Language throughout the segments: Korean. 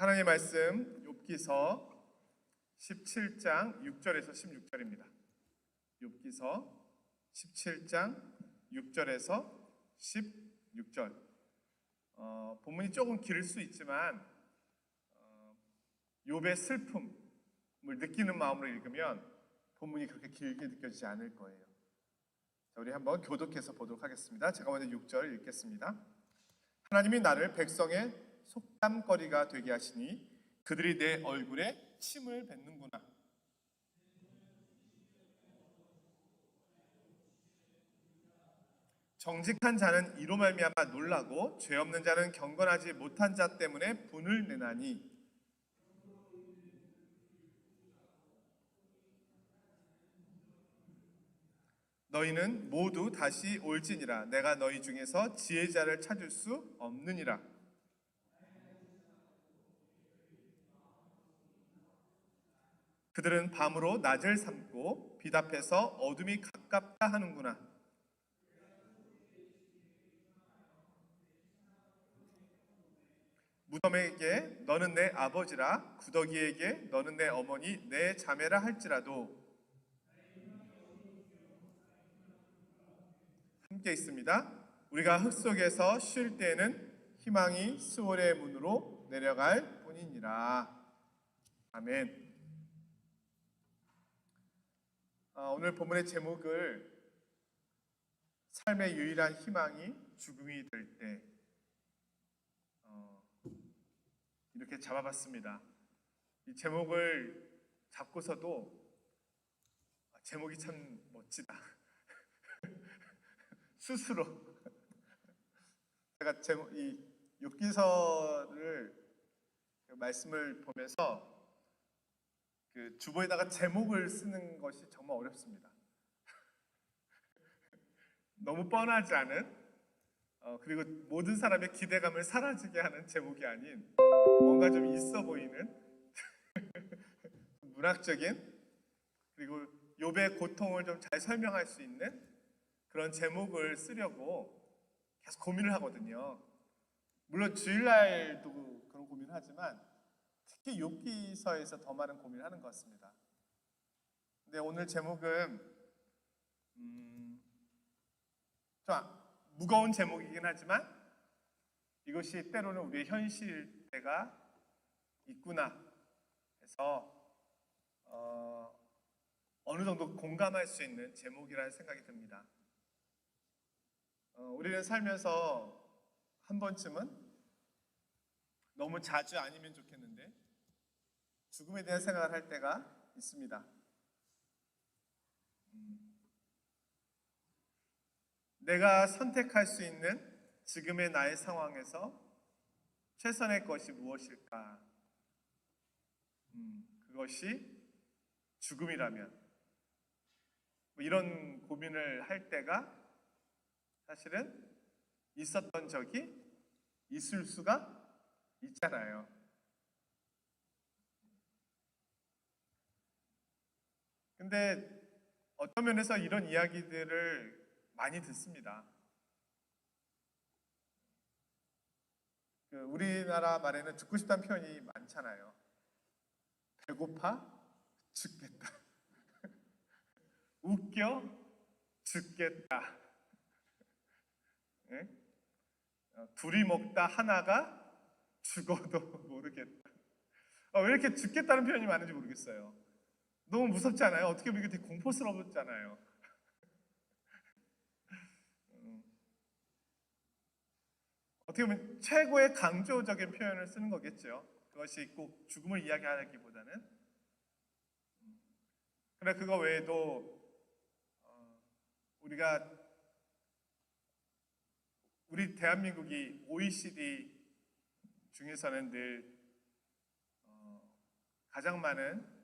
하나님의 말씀 욥기서 17장 6절에서 16절입니다. 욥기서 17장 6절에서 16절. 본문이 조금 길 수 있지만 욥의 슬픔을 느끼는 마음으로 읽으면 본문이 그렇게 길게 느껴지지 않을 거예요. 자, 우리 한번 교독해서 보도록 하겠습니다. 제가 먼저 6절 읽겠습니다. 하나님이 나를 백성의 속담거리가 되게 하시니 그들이 내 얼굴에 침을 뱉는구나. 정직한 자는 이로 말미암아 놀라고 죄 없는 자는 경건하지 못한 자 때문에 분을 내나니 너희는 모두 다시 올지니라. 내가 너희 중에서 지혜자를 찾을 수 없느니라. 그들은 밤으로 낮을 삼고 빛 앞에서 어둠이 가깝다 하는구나. 무덤에게 너는 내 아버지라, 구더기에게 너는 내 어머니, 내 자매라 할지라도 함께 있습니다. 우리가 흙 속에서 쉴 때에는 희망이 스올의 문으로 내려갈 뿐이니라. 아멘. 오늘 본문의 제목을 삶의 유일한 희망이 죽음이 될 때 이렇게 잡아봤습니다. 이 제목을 잡고서도 제목이 참 멋지다. 스스로 제가 이 욥기서를 말씀을 보면서 그 주보에다가 제목을 쓰는 것이 정말 어렵습니다. 너무 뻔하지 않은 그리고 모든 사람의 기대감을 사라지게 하는 제목이 아닌 뭔가 좀 있어 보이는 문학적인 그리고 욥의 고통을 좀 잘 설명할 수 있는 그런 제목을 쓰려고 계속 고민을 하거든요. 물론 주일날도 그런 고민을 하지만 특히 욥기서에서 더 많은 고민을 하는 것 같습니다. 근데 오늘 제목은 좀 무거운 제목이긴 하지만 이것이 때로는 우리의 현실일 때가 있구나 해서 어느 정도 공감할 수 있는 제목이라는 생각이 듭니다. 우리는 살면서 한 번쯤은 너무 자주 아니면 좋겠는데 죽음에 대한 생각을 할 때가 있습니다. 내가 선택할 수 있는 지금의 나의 상황에서 최선의 것이 무엇일까? 그것이 죽음이라면 이런 고민을 할 때가 사실은 있었던 적이 있을 수가 있잖아요. 근데 어떤 면에서 이런 이야기들을 많이 듣습니다. 우리나라 말에는 듣고 싶다는 표현이 많잖아요. 배고파? 죽겠다. 웃겨? 죽겠다. 네? 둘이 먹다 하나가 죽어도 모르겠다. 왜 이렇게 죽겠다는 표현이 많은지 모르겠어요. 너무 무섭지 않아요? 어떻게 보면 이게 되게 공포스럽잖아요. 어떻게 보면 최고의 강조적인 표현을 쓰는 거겠죠. 그것이 꼭 죽음을 이야기하기보다는. 그러나 그거 외에도 우리 대한민국이 OECD 중에서는 늘 가장 많은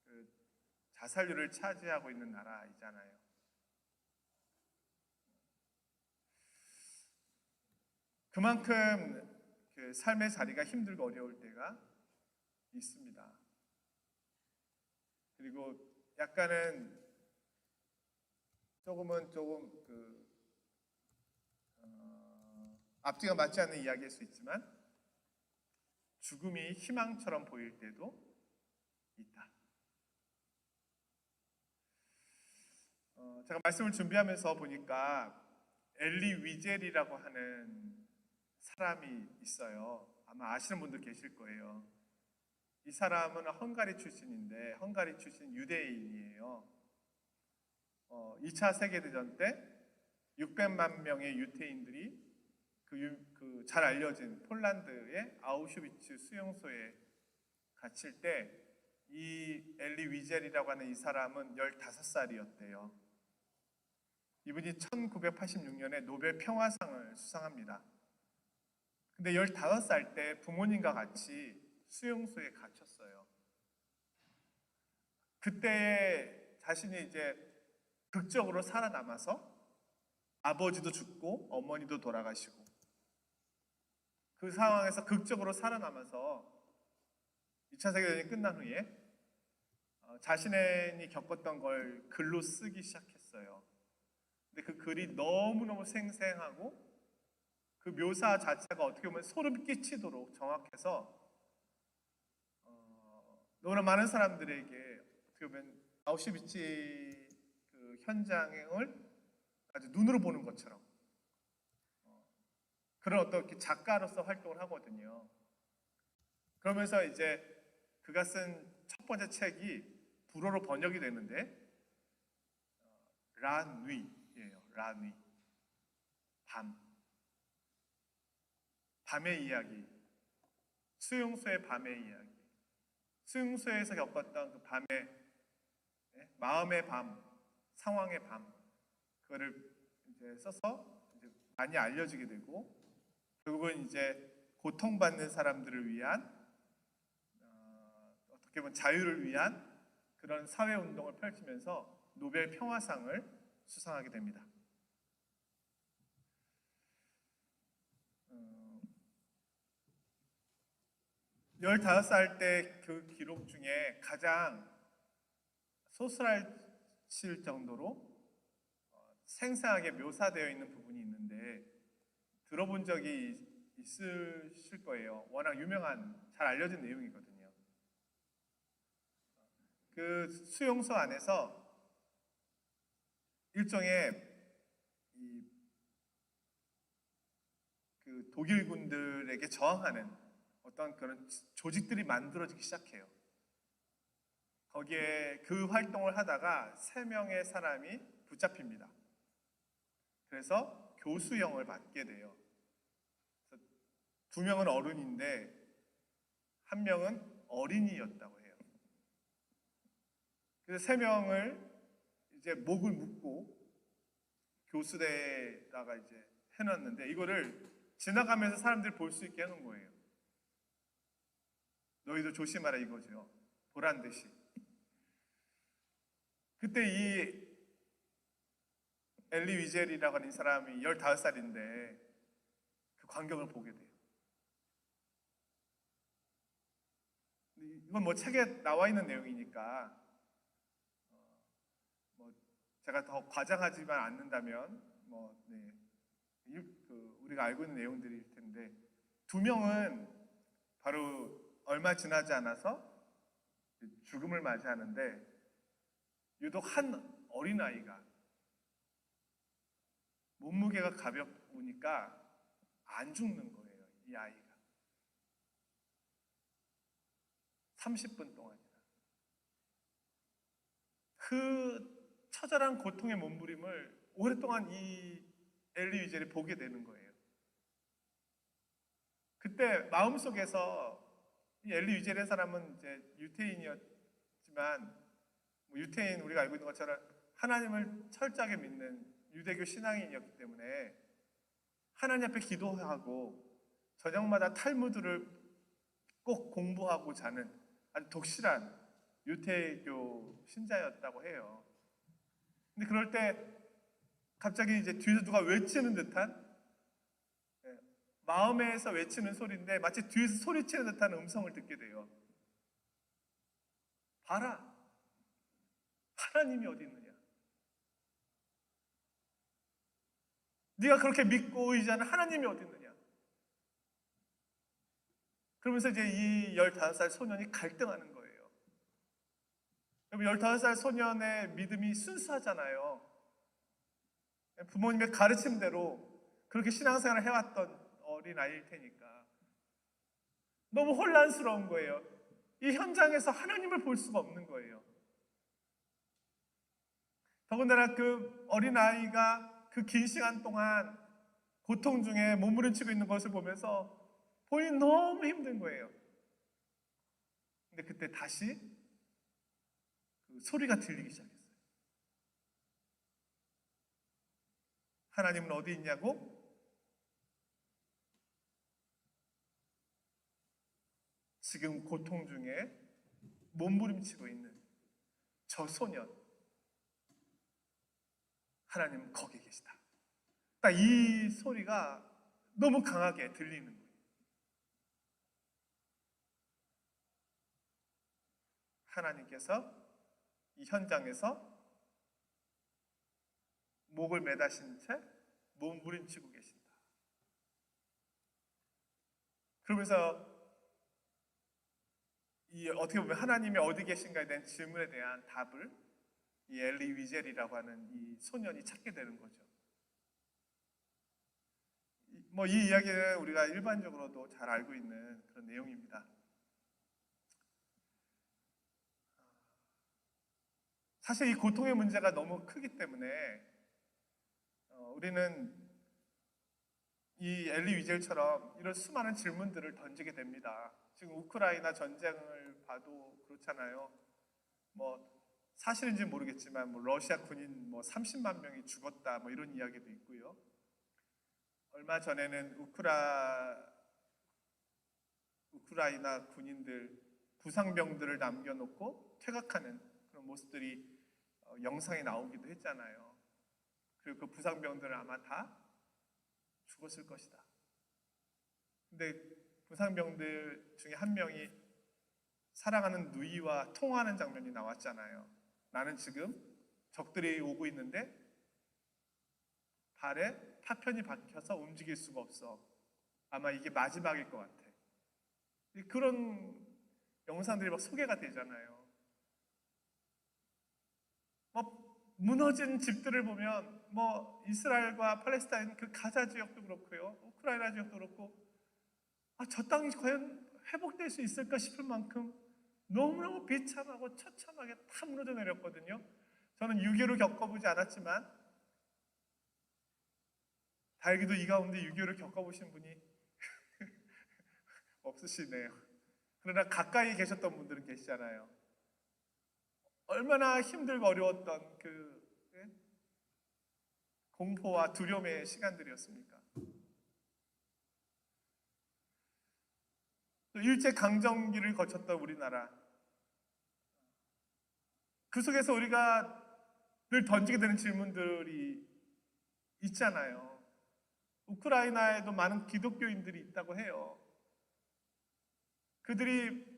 그 자살률을 차지하고 있는 나라이잖아요. 그만큼 그 삶의 자리가 힘들고 어려울 때가 있습니다. 그리고 약간은 조금 앞뒤가 맞지 않는 이야기일 수 있지만 죽음이 희망처럼 보일 때도 있다. 제가 말씀을 준비하면서 보니까 엘리 위젤이라고 하는 사람이 있어요. 아마 아시는 분들 계실 거예요. 이 사람은 헝가리 출신인데 헝가리 출신 유대인이에요. 2차 세계대전 때 600만 명의 유태인들이 그 잘 알려진 폴란드의 아우슈비츠 수용소에 갇힐 때 이 엘리 위젤이라고 하는 이 사람은 15살이었대요. 이분이 1986년에 노벨 평화상을 수상합니다. 근데 15살 때 부모님과 같이 수용소에 갇혔어요. 그때 자신이 이제 극적으로 살아남아서 아버지도 죽고 어머니도 돌아가시고 그 상황에서 극적으로 살아남아서 2차 세계대전이 끝난 후에 자신이 겪었던 걸 글로 쓰기 시작했어요. 근데 그 글이 너무너무 생생하고 그 묘사 자체가 어떻게 보면 소름 끼치도록 정확해서 너무나 많은 사람들에게 어떻게 보면 아우슈비츠 그 현장을 아주 눈으로 보는 것처럼 그런 어떤 작가로서 활동을 하거든요. 그러면서 이제 그가 쓴 첫 번째 책이 불어로 번역이 되는데 라뉘예요. 라뉘. 밤의 이야기. 수용소의 밤의 이야기. 수용소에서 겪었던 그 밤의 마음의 밤, 상황의 밤, 그거를 이제 써서 이제 많이 알려지게 되고 결국은 이제 고통받는 사람들을 위한 어떻게 보면 자유를 위한 그런 사회 운동을 펼치면서 노벨 평화상을 수상하게 됩니다. 15살 때 그 기록 중에 가장 소스랄칠 정도로 생생하게 묘사되어 있는 부분이 있는데 들어본 적이 있으실 거예요. 워낙 유명한, 잘 알려진 내용이거든요. 그 수용소 안에서 일종의 그 독일군들에게 저항하는 어떤 그런 조직들이 만들어지기 시작해요. 거기에 그 활동을 하다가 3명의 사람이 붙잡힙니다. 그래서 교수형을 받게 돼요. 2명은 어른인데 1명은 어린이였다고 해요. 그래서 3명을 이제 목을 묶고 교수대에다가 이제 해놨는데 이거를 지나가면서 사람들이 볼 수 있게 해놓은 거예요. 너희도 조심하라 이거죠. 보란 듯이. 그때 이 엘리 위젤이라고 하는 이 사람이 15살인데 그 광경을 보게 돼요. 이건 뭐 책에 나와 있는 내용이니까 뭐 제가 더 과장하지만 않는다면 우리가 알고 있는 내용들일 텐데 2명은 바로 얼마 지나지 않아서 죽음을 맞이하는데 유독 한 어린아이가 몸무게가 가벼우니까 안 죽는 거예요. 이 아이가 30분 동안이나 그 처절한 고통의 몸부림을 오랫동안 이 엘리 위젤이 보게 되는 거예요. 그때 마음속에서 이 엘리 위젤의 사람은 이제 유태인이었지만 유태인 우리가 알고 있는 것처럼 하나님을 철저하게 믿는 유대교 신앙인이었기 때문에 하나님 앞에 기도하고 저녁마다 탈무드를 꼭 공부하고 자는 아주 독실한 유태교 신자였다고 해요. 근데 그럴 때 갑자기 이제 뒤에서 누가 외치는 듯한 마음에서 외치는 소리인데 마치 뒤에서 소리치는 듯한 음성을 듣게 돼요. 봐라, 하나님이 어디 있느냐? 네가 그렇게 믿고 의지하는 하나님이 어디 있느냐? 그러면서 이제 이 15살 소년이 갈등하는 거예요. 여러분, 15살 소년의 믿음이 순수하잖아요. 부모님의 가르침대로 그렇게 신앙생활을 해왔던 어린아이일 테니까 너무 혼란스러운 거예요. 이 현장에서 하나님을 볼 수가 없는 거예요. 더군다나 그 어린아이가 그 긴 시간 동안 고통 중에 몸부림치고 있는 것을 보면서 본인이 너무 힘든 거예요. 근데 그때 다시 그 소리가 들리기 시작했어요. 하나님은 어디 있냐고? 지금 고통 중에 몸부림치고 있는 저 소년, 하나님은 거기 계시다. 딱 이 소리가 너무 강하게 들리는 거예요. 하나님께서 이 현장에서 목을 매다신 채 몸부림치고 계신다. 그러면서 이 어떻게 보면 하나님이 어디 계신가에 대한 질문에 대한 답을 이 엘리 위젤이라고 하는 이 소년이 찾게 되는 거죠. 뭐 이 이야기는 우리가 일반적으로도 잘 알고 있는 그런 내용입니다. 사실 이 고통의 문제가 너무 크기 때문에 우리는 이 엘리 위젤처럼 이런 수많은 질문들을 던지게 됩니다. 지금 우크라이나 전쟁을 봐도 그렇잖아요. 뭐 사실인지 모르겠지만 뭐 러시아 군인 뭐 30만 명이 죽었다 뭐 이런 이야기도 있고요. 얼마 전에는 우크라이나 군인들 부상병들을 남겨놓고 퇴각하는 그런 모습들이 영상에 나오기도 했잖아요. 그리고 그 부상병들은 아마 다 죽었을 것이다. 근데 부상병들 중에 한 명이 사랑하는 누이와 통화하는 장면이 나왔잖아요. 나는 지금 적들이 오고 있는데 발에 파편이 박혀서 움직일 수가 없어. 아마 이게 마지막일 것 같아. 그런 영상들이 막 소개가 되잖아요. 뭐 무너진 집들을 보면 뭐 이스라엘과 팔레스타인 그 가자 지역도 그렇고요, 우크라이나 지역도 그렇고, 저 땅이 과연 회복될 수 있을까 싶을 만큼 너무너무 비참하고 처참하게 다 무너져 내렸거든요. 저는 6.25를 겪어보지 않았지만 다행히도 이 가운데 6.25를 겪어보신 분이 없으시네요. 그러나 가까이 계셨던 분들은 계시잖아요. 얼마나 힘들고 어려웠던 그 공포와 두려움의 시간들이었습니까? 또 일제강점기를 거쳤던 우리나라, 그 속에서 우리가 늘 던지게 되는 질문들이 있잖아요. 우크라이나에도 많은 기독교인들이 있다고 해요. 그들이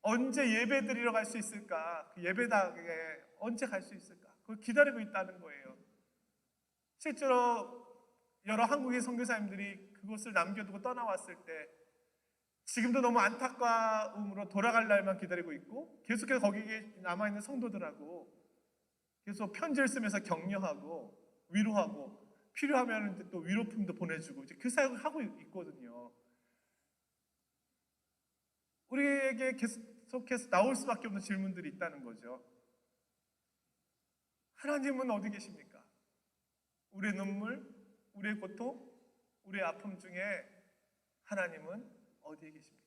언제 예배 드리러 갈 수 있을까? 그 예배당에 언제 갈 수 있을까? 그걸 기다리고 있다는 거예요. 실제로 여러 한국의 선교사님들이 그곳을 남겨두고 떠나왔을 때 지금도 너무 안타까움으로 돌아갈 날만 기다리고 있고, 계속해서 거기에 남아있는 성도들하고 계속 편지를 쓰면서 격려하고 위로하고 필요하면 또 위로품도 보내주고 이제 그 사역을 하고 있거든요. 우리에게 계속해서 나올 수밖에 없는 질문들이 있다는 거죠. 하나님은 어디 계십니까? 우리의 눈물, 우리의 고통, 우리의 아픔 중에 하나님은 어디에 계십니까?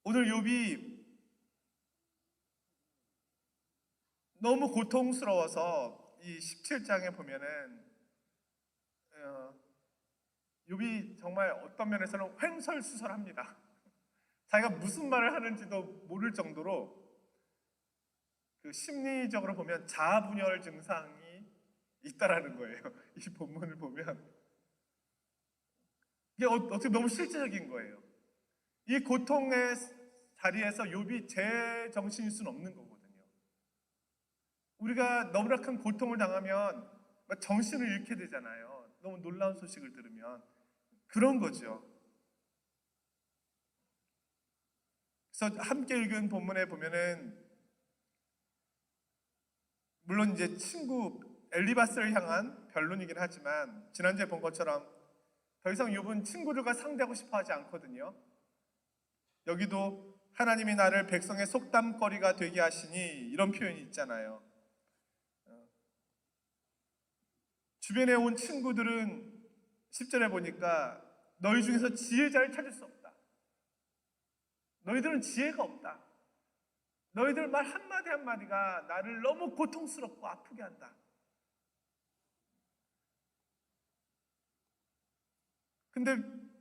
오늘 욥이 너무 고통스러워서 이 17장에 보면은 욥이 정말 어떤 면에서는 횡설수설합니다. 자기가 무슨 말을 하는지도 모를 정도로 그 심리적으로 보면 자아분열 증상이 있다라는 거예요. 이 본문을 보면 이게 어떻게 너무 실제적인 거예요. 이 고통의 자리에서 욥이 제정신일 수는 없는 거거든요. 우리가 너무나 큰 고통을 당하면 정신을 잃게 되잖아요. 너무 놀라운 소식을 들으면. 그런 거죠. 그래서 함께 읽은 본문에 보면은 물론 이제 친구 엘리바스를 향한 변론이긴 하지만 지난주에 본 것처럼 더 이상 욥은 친구들과 상대하고 싶어 하지 않거든요. 여기도 하나님이 나를 백성의 속담거리가 되게 하시니 이런 표현이 있잖아요. 주변에 온 친구들은 10절에 보니까 너희 중에서 지혜자를 찾을 수 없다. 너희들은 지혜가 없다. 너희들 말 한마디 한마디가 나를 너무 고통스럽고 아프게 한다. 근데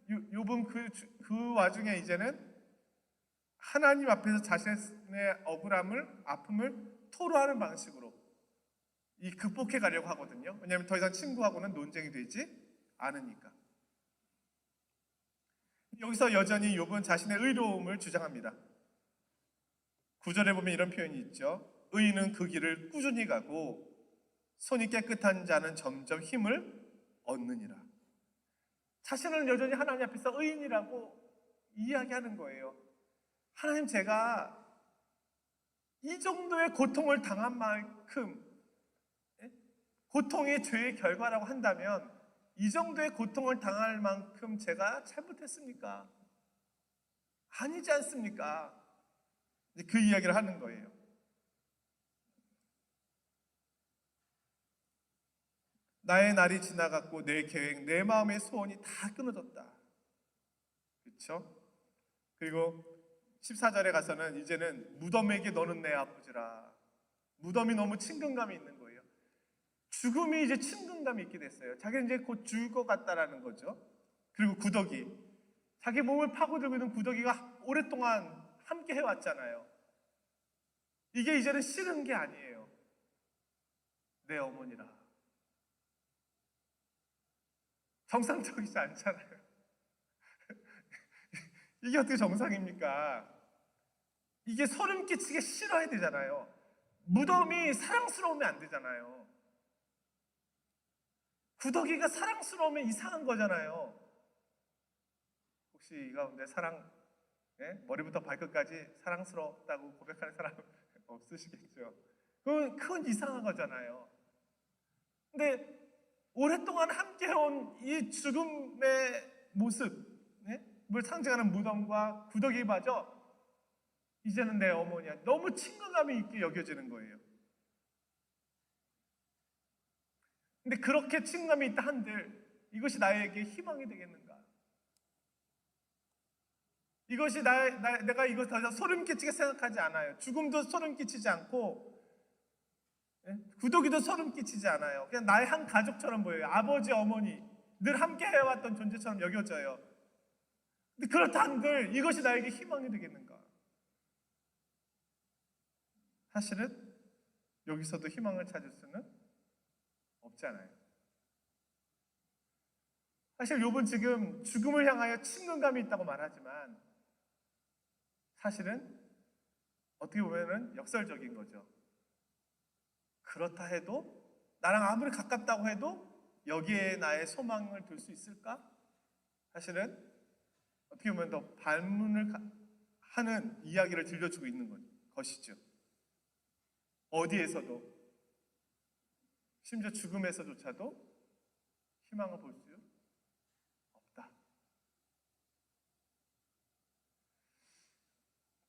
욥은 그 와중에 이제는 하나님 앞에서 자신의 억울함을, 아픔을 토로하는 방식으로 극복해 가려고 하거든요. 왜냐하면 더 이상 친구하고는 논쟁이 되지 않으니까. 여기서 여전히 욥은 자신의 의로움을 주장합니다. 9절에 보면 이런 표현이 있죠. 의인은 그 길을 꾸준히 가고 손이 깨끗한 자는 점점 힘을 얻느니라. 자신은 여전히 하나님 앞에서 의인이라고 이야기하는 거예요. 하나님, 제가 이 정도의 고통을 당한 만큼, 고통이 죄의 결과라고 한다면 이 정도의 고통을 당할 만큼 제가 잘못했습니까? 아니지 않습니까? 그 이야기를 하는 거예요. 나의 날이 지나갔고 내 계획, 내 마음의 소원이 다 끊어졌다. 그렇죠? 그리고 14절에 가서는 이제는 무덤에게 너는 내 아버지라. 무덤이 너무 친근감이 있는 거예요. 죽음이 이제 친근감이 있게 됐어요. 자기는 이제 곧 죽을 것 같다라는 거죠. 그리고 구더기, 자기 몸을 파고들고 있는 구더기가 오랫동안 함께 해왔잖아요. 이게 이제는 싫은 게 아니에요. 내 어머니라. 정상적이지 않잖아요. 이게 어떻게 정상입니까? 이게 소름 끼치게 싫어야 되잖아요. 무덤이 사랑스러우면 안 되잖아요. 구더기가 사랑스러우면 이상한 거잖아요. 혹시 이 가운데 머리부터 발끝까지 사랑스럽다고 고백하는 사람 없으시겠죠? 그건 이상한 거잖아요. 근데 오랫동안 함께 해온 이 죽음의 모습을 상징하는 무덤과 구더기마저 이제는 내 어머니야. 너무 친근감이 있게 여겨지는 거예요. 근데 그렇게 친근감이 있다 한들 이것이 나에게 희망이 되겠는가? 이것이 내가 이것 더 이상 소름 끼치게 생각하지 않아요. 죽음도 소름 끼치지 않고 구더기도 소름 끼치지 않아요. 그냥 나의 한 가족처럼 보여요. 아버지, 어머니 늘 함께 해왔던 존재처럼 여겨져요. 근데 그렇다 한들 이것이 나에게 희망이 되겠는가? 사실은 여기서도 희망을 찾을 수는 없잖아요. 사실 욥은 지금 죽음을 향하여 친근감이 있다고 말하지만 사실은 어떻게 보면은 역설적인 거죠. 그렇다 해도 나랑 아무리 가깝다고 해도 여기에 나의 소망을 둘 수 있을까? 사실은 어떻게 보면 더 반문을 하는 이야기를 들려주고 있는 것이죠. 어디에서도, 심지어 죽음에서조차도 희망을 볼 수 없다.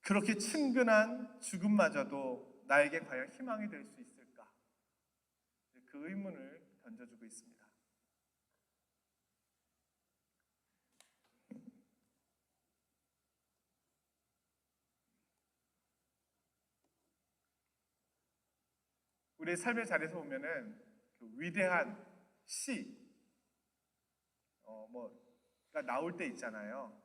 그렇게 친근한 죽음마저도 나에게 과연 희망이 될 수 있을까? 그 의문을 던져주고 있습니다. 우리 삶의 자리에서 보면은 그 위대한 가 나올 때 있잖아요.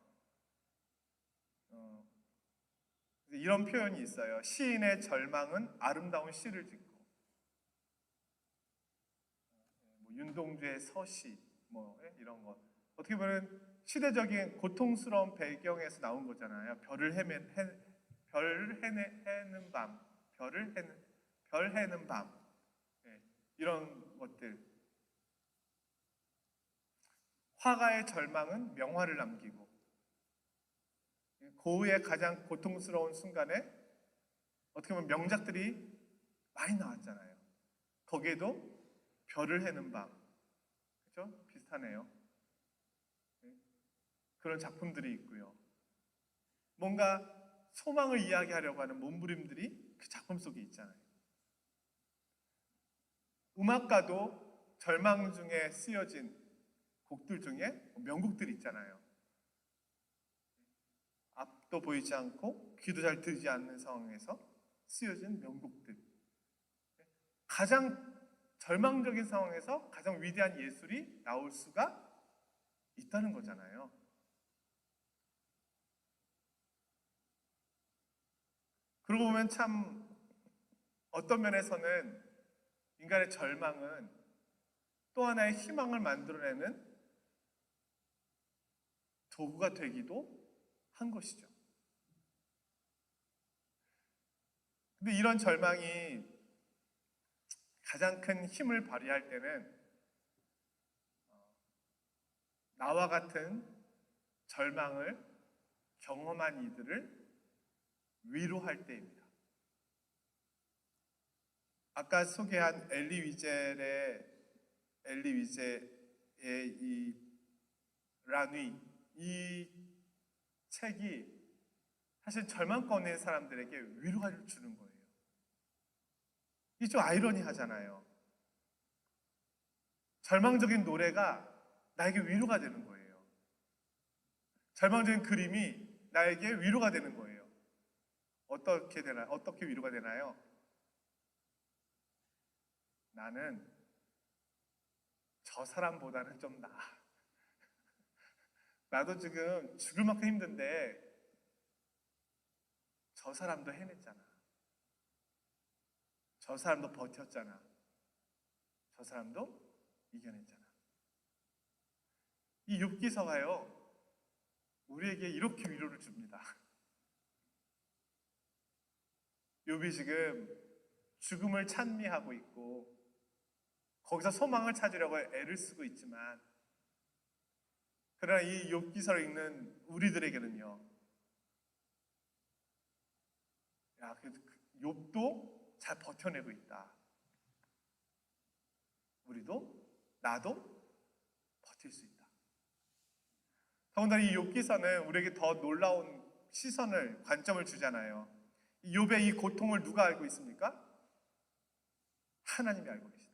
이런 표현이 있어요. 시인의 절망은 아름다운 시를 짓고, 윤동주의 서시, 이런 거. 어떻게 보면 시대적인 고통스러운 배경에서 나온 거잖아요. 별을 해는 밤, 별 해는 밤, 이런 것들. 화가의 절망은 명화를 남기고, 고흐의 가장 고통스러운 순간에 어떻게 보면 명작들이 많이 나왔잖아요. 거기에도 별을 해는 밤, 그렇죠? 비슷하네요. 그런 작품들이 있고요. 뭔가 소망을 이야기하려고 하는 몸부림들이 그 작품 속에 있잖아요. 음악가도 절망 중에 쓰여진 곡들 중에 명곡들이 있잖아요. 앞도 보이지 않고 귀도 잘 들리지 않는 상황에서 쓰여진 명곡들. 가장 절망적인 상황에서 가장 위대한 예술이 나올 수가 있다는 거잖아요. 그러고 보면 참 어떤 면에서는 인간의 절망은 또 하나의 희망을 만들어내는 도구가 되기도 한 것이죠. 근데 이런 절망이 가장 큰 힘을 발휘할 때는 나와 같은 절망을 경험한 이들을 위로할 때입니다. 아까 소개한 엘리 위젤의 이 라뉘, 이 책이 사실 절망 가운데 있는 사람들에게 위로를 주는 거예요. 이게 좀 아이러니하잖아요. 절망적인 노래가 나에게 위로가 되는 거예요. 절망적인 그림이 나에게 위로가 되는 거예요. 어떻게 되나요? 어떻게 위로가 되나요? 나는 저 사람보다는 좀 나아. 나도 지금 죽을 만큼 힘든데 저 사람도 해냈잖아. 저 사람도 버텼잖아. 저 사람도 이겨냈잖아. 이 욥기서가요, 우리에게 이렇게 위로를 줍니다. 욥이 지금 죽음을 찬미하고 있고 거기서 소망을 찾으려고 애를 쓰고 있지만, 그러나 이 욥기서를 읽는 우리들에게는요, 야, 욥도 잘 버텨내고 있다. 우리도, 나도 버틸 수 있다. 더군다나 이 욥기서는 우리에게 더 놀라운 시선을, 관점을 주잖아요. 이 욥의 이 고통을 누가 알고 있습니까? 하나님이 알고 계시다.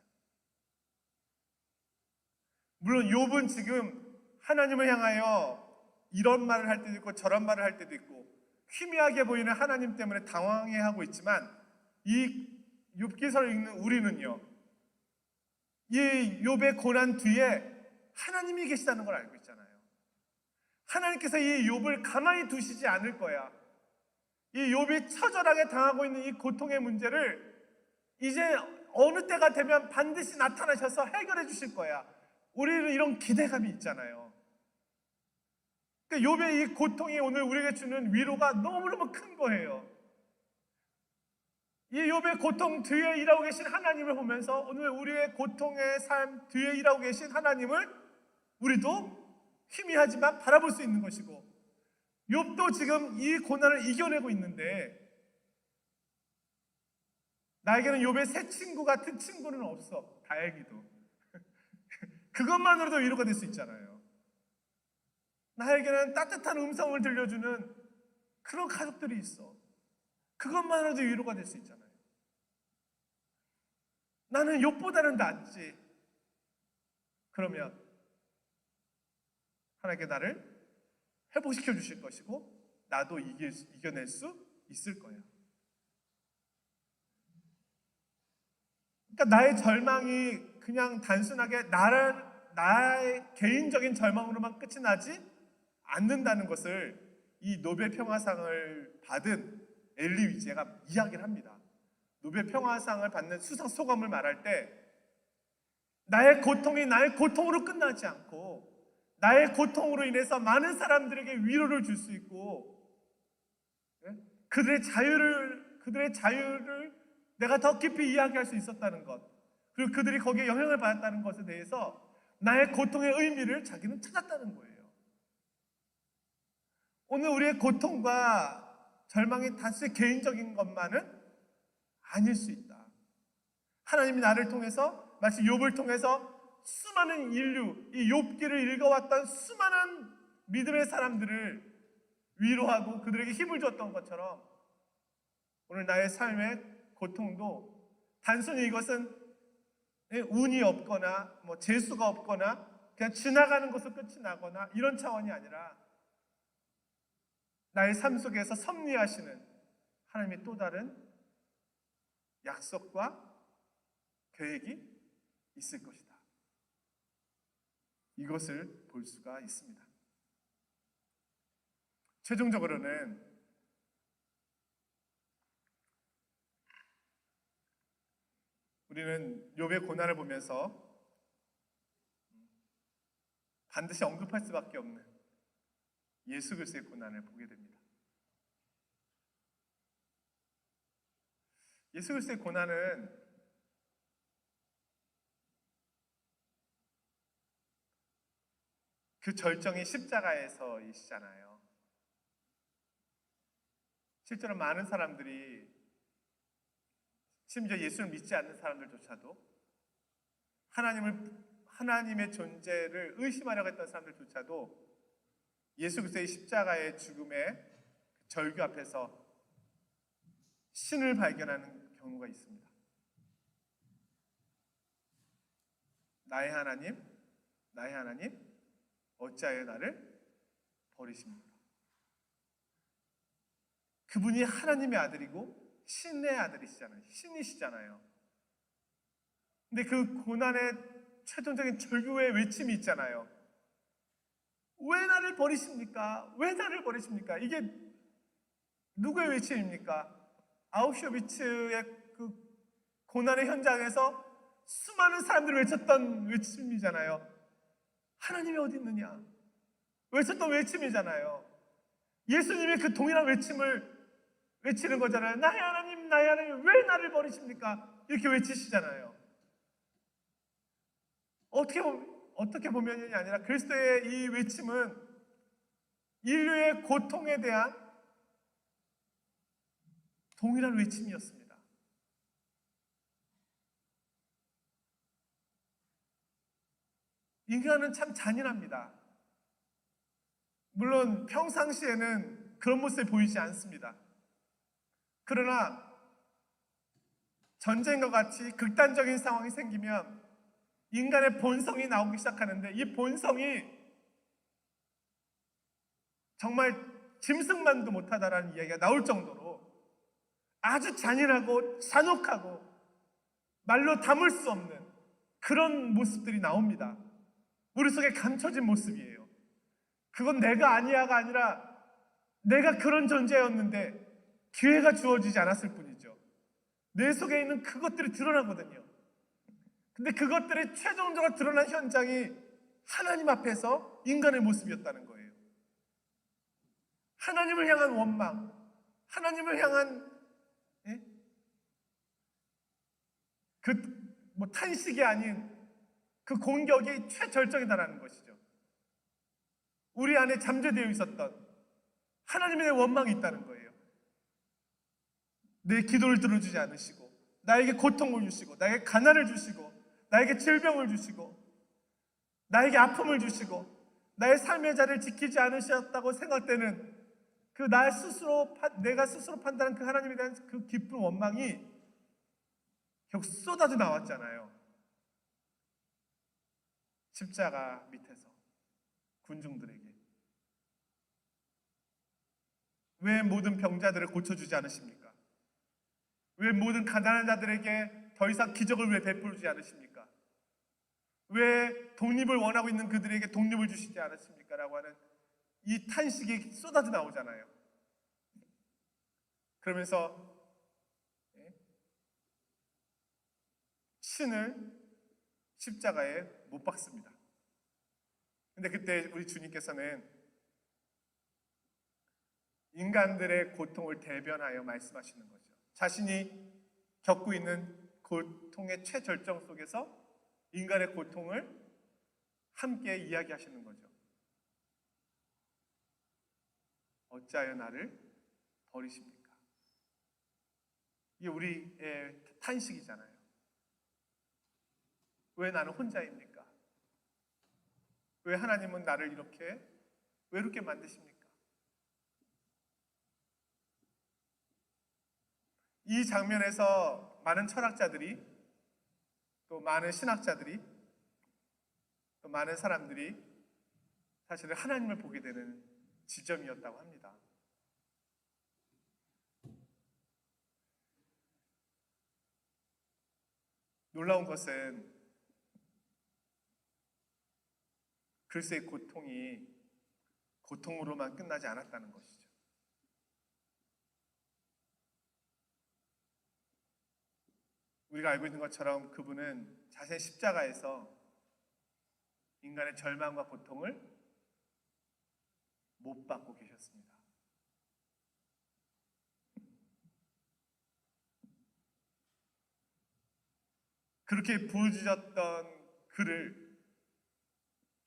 물론 욥은 지금 하나님을 향하여 이런 말을 할 때도 있고 저런 말을 할 때도 있고 희미하게 보이는 하나님 때문에 당황해하고 있지만, 이 욥기서를 읽는 우리는요, 이 욥의 고난 뒤에 하나님이 계시다는 걸 알고 있잖아요. 하나님께서 이 욥을 가만히 두시지 않을 거야. 이 욥이 처절하게 당하고 있는 이 고통의 문제를 이제 어느 때가 되면 반드시 나타나셔서 해결해 주실 거야. 우리는 이런 기대감이 있잖아요. 그러니까 욥의 이 고통이 오늘 우리에게 주는 위로가 너무너무 큰 거예요. 이 욥의 고통 뒤에 일하고 계신 하나님을 보면서 오늘 우리의 고통의 삶 뒤에 일하고 계신 하나님을 우리도 희미하지만 바라볼 수 있는 것이고, 욥도 지금 이 고난을 이겨내고 있는데 나에게는 욥의 새 친구 같은 친구는 없어. 다행히도. 그것만으로도 위로가 될 수 있잖아요. 나에게는 따뜻한 음성을 들려주는 그런 가족들이 있어. 그것만으로도 위로가 될 수 있잖아요. 나는 욥보다는 낫지. 그러면 하나님께 나를 회복시켜 주실 것이고 나도 이겨낼 수 있을 거야. 그러니까 나의 절망이 그냥 단순하게 나의 개인적인 절망으로만 끝이 나지 않는다는 것을 이 노벨 평화상을 받은 엘리 위제가 이야기를 합니다. 노벨 평화상을 받는 수상 소감을 말할 때 나의 고통이 나의 고통으로 끝나지 않고 나의 고통으로 인해서 많은 사람들에게 위로를 줄 수 있고 그들의 자유를 내가 더 깊이 이야기할 수 있었다는 것, 그리고 그들이 거기에 영향을 받았다는 것에 대해서 나의 고통의 의미를 자기는 찾았다는 거예요. 오늘 우리의 고통과 절망이 단순히 개인적인 것만은 아닐 수 있다. 하나님이 나를 통해서, 마치 욥을 통해서 수많은 인류, 이 욥기를 읽어왔던 수많은 믿음의 사람들을 위로하고 그들에게 힘을 줬던 것처럼 오늘 나의 삶의 고통도 단순히 이것은 운이 없거나 재수가 없거나 그냥 지나가는 것으로 끝이 나거나 이런 차원이 아니라 나의 삶 속에서 섭리하시는 하나님의 또 다른 약속과 계획이 있을 것이다. 이것을 볼 수가 있습니다. 최종적으로는 우리는 욥의 고난을 보면서 반드시 언급할 수밖에 없는 예수 그리스도의 고난을 보게 됩니다. 예수 그리스도의 고난은 그 절정이 십자가에서이시잖아요. 실제로 많은 사람들이, 심지어 예수를 믿지 않는 사람들조차도 하나님의 존재를 의심하려고 했던 사람들조차도 예수 그리스도의 십자가의 죽음의 절규 앞에서 신을 발견하는 경우가 있습니다. 나의 하나님, 나의 하나님, 어찌하여 나를 버리십니까? 그분이 하나님의 아들이고 신의 아들이시잖아요. 신이시잖아요. 근데 그 고난의 최종적인 절규의 외침이 있잖아요. 왜 나를 버리십니까? 왜 나를 버리십니까? 이게 누구의 외침입니까? 아우슈비츠의 그 고난의 현장에서 수많은 사람들이 외쳤던 외침이잖아요. 하나님이 어디 있느냐? 외쳤던 외침이잖아요. 예수님이 그 동일한 외침을 외치는 거잖아요. 나의 하나님, 나의 하나님, 왜 나를 버리십니까? 이렇게 외치시잖아요. 어떻게 보면이 아니라 그리스도의 이 외침은 인류의 고통에 대한 동일한 외침이었습니다. 인간은 참 잔인합니다. 물론 평상시에는 그런 모습이 보이지 않습니다. 그러나 전쟁과 같이 극단적인 상황이 생기면 인간의 본성이 나오기 시작하는데, 이 본성이 정말 짐승만도 못하다라는 이야기가 나올 정도로 아주 잔인하고 잔혹하고 말로 담을 수 없는 그런 모습들이 나옵니다. 우리 속에 감춰진 모습이에요. 그건 내가 아니야가 아니라 내가 그런 존재였는데 기회가 주어지지 않았을 뿐이죠. 내 속에 있는 그것들이 드러나거든요. 근데 그것들이 최종적으로 드러난 현장이 하나님 앞에서 인간의 모습이었다는 거예요. 하나님을 향한 원망, 하나님을 향한 탄식이 아닌 그 공격이 최절정에 달하는 것이죠. 우리 안에 잠재되어 있었던 하나님의 원망이 있다는 거예요. 내 기도를 들어주지 않으시고, 나에게 고통을 주시고, 나에게 가난을 주시고, 나에게 질병을 주시고, 나에게 아픔을 주시고, 나의 삶의 자리를 지키지 않으셨다고 생각되는 그 내가 스스로 판단한 그 하나님에 대한 그 깊은 원망이 결국 쏟아져 나왔잖아요. 십자가 밑에서 군중들에게. 왜 모든 병자들을 고쳐주지 않으십니까? 왜 모든 가난한 자들에게 더 이상 기적을 왜 베풀지 않으십니까? 왜 독립을 원하고 있는 그들에게 독립을 주시지 않으십니까? 라고 하는 이 탄식이 쏟아져 나오잖아요. 그러면서 신을 십자가에 못 박습니다. 근데 그때 우리 주님께서는 인간들의 고통을 대변하여 말씀하시는 거죠. 자신이 겪고 있는 고통의 최절정 속에서 인간의 고통을 함께 이야기하시는 거죠. 어찌하여 나를 버리십니까? 이게 우리의 탄식이잖아요. 왜 나는 혼자입니까? 왜 하나님은 나를 이렇게 외롭게 만드십니까? 이 장면에서 많은 철학자들이, 또 많은 신학자들이, 또 많은 사람들이 사실은 하나님을 보게 되는 지점이었다고 합니다. 놀라운 것은 글쎄의 고통이 고통으로만 끝나지 않았다는 것이죠. 우리가 알고 있는 것처럼 그분은 자신의 십자가에서 인간의 절망과 고통을 못 받고 계셨습니다. 그렇게 부르짖었던 그를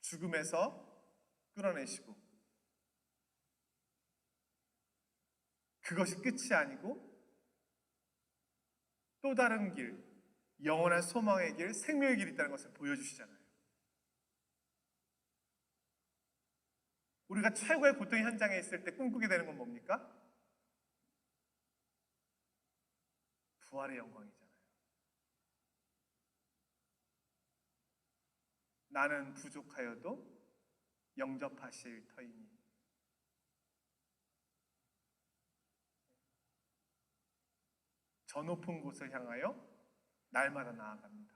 죽음에서 끌어내시고, 그것이 끝이 아니고 또 다른 길, 영원한 소망의 길, 생명의 길이 있다는 것을 보여주시잖아요. 우리가 최고의 고통의 현장에 있을 때 꿈꾸게 되는 건 뭡니까? 부활의 영광이잖아요. 나는 부족하여도 영접하실 터이니. 저 높은 곳을 향하여 날마다 나아갑니다.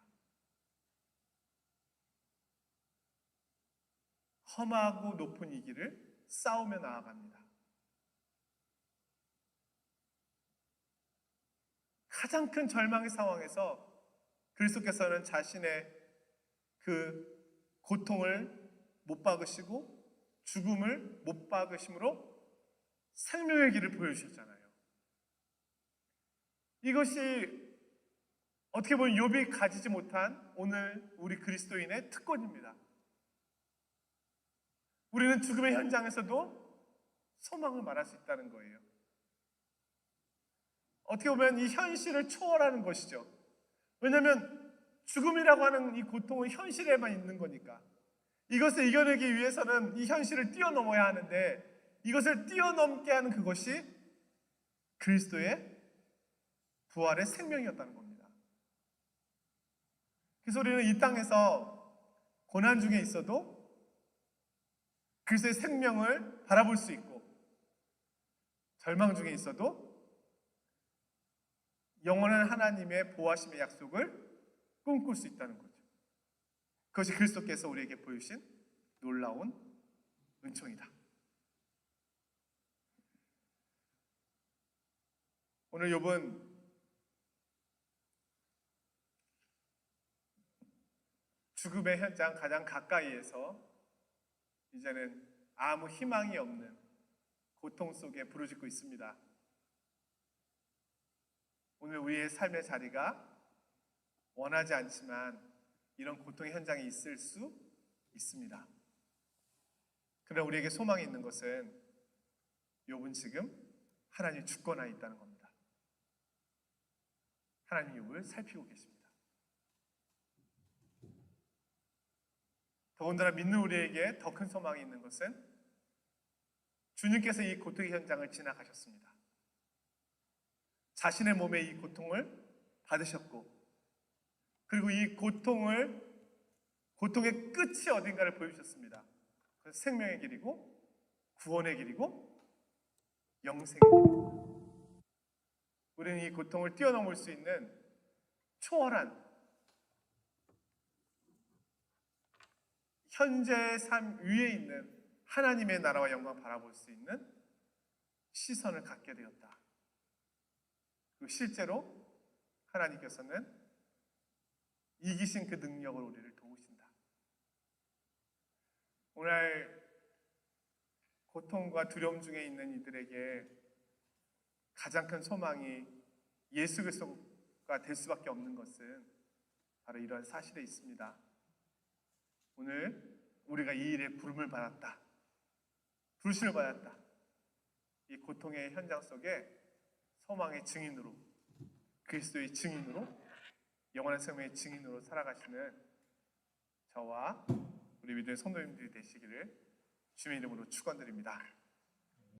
험하고 높은 이 길을 싸우며 나아갑니다. 가장 큰 절망의 상황에서 그리스도께서는 자신의 그 고통을 못 박으시고 죽음을 못 박으심으로 생명의 길을 보여주셨잖아요. 이것이 어떻게 보면 욥이 가지지 못한 오늘 우리 그리스도인의 특권입니다. 우리는 죽음의 현장에서도 소망을 말할 수 있다는 거예요. 어떻게 보면 이 현실을 초월하는 것이죠. 왜냐하면 죽음이라고 하는 이 고통은 현실에만 있는 거니까. 이것을 이겨내기 위해서는 이 현실을 뛰어넘어야 하는데, 이것을 뛰어넘게 하는 그것이 그리스도의 부활의 생명이었다는 겁니다. 그래서 우리는 이 땅에서 고난 중에 있어도 그리스도의 생명을 바라볼 수 있고, 절망 중에 있어도 영원한 하나님의 보호하심의 약속을 꿈꿀 수 있다는 거죠. 그것이 그리스도께서 우리에게 보여주신 놀라운 은총이다. 오늘 욥은 죽음의 현장 가장 가까이에서 이제는 아무 희망이 없는 고통 속에 부르짖고 있습니다. 오늘 우리의 삶의 자리가 원하지 않지만 이런 고통의 현장에 있을 수 있습니다. 그러나 우리에게 소망이 있는 것은 욥은 지금 하나님의 주권하에 있다는 겁니다. 하나님 욥을 살피고 계십니다. 더군다나 믿는 우리에게 더 큰 소망이 있는 것은 주님께서 이 고통의 현장을 지나가셨습니다. 자신의 몸에 이 고통을 받으셨고, 그리고 이 고통의 끝이 어딘가를 보여주셨습니다. 그래서 생명의 길이고 구원의 길이고 영생의 길입니다. 우리는 이 고통을 뛰어넘을 수 있는 초월한 현재의 삶 위에 있는 하나님의 나라와 영광을 바라볼 수 있는 시선을 갖게 되었다. 그리고 실제로 하나님께서는 이기신 그 능력을 우리를 도우신다. 오늘 고통과 두려움 중에 있는 이들에게 가장 큰 소망이 예수 그리스도가 될 수밖에 없는 것은 바로 이러한 사실에 있습니다. 오늘 우리가 이 일에 부름을 받았다, 불신을 받았다. 이 고통의 현장 속에 소망의 증인으로, 그리스도의 증인으로, 영원한 생명의 증인으로 살아가시는 저와 우리 믿음의 성도님들이 되시기를 주님의 이름으로 축원드립니다.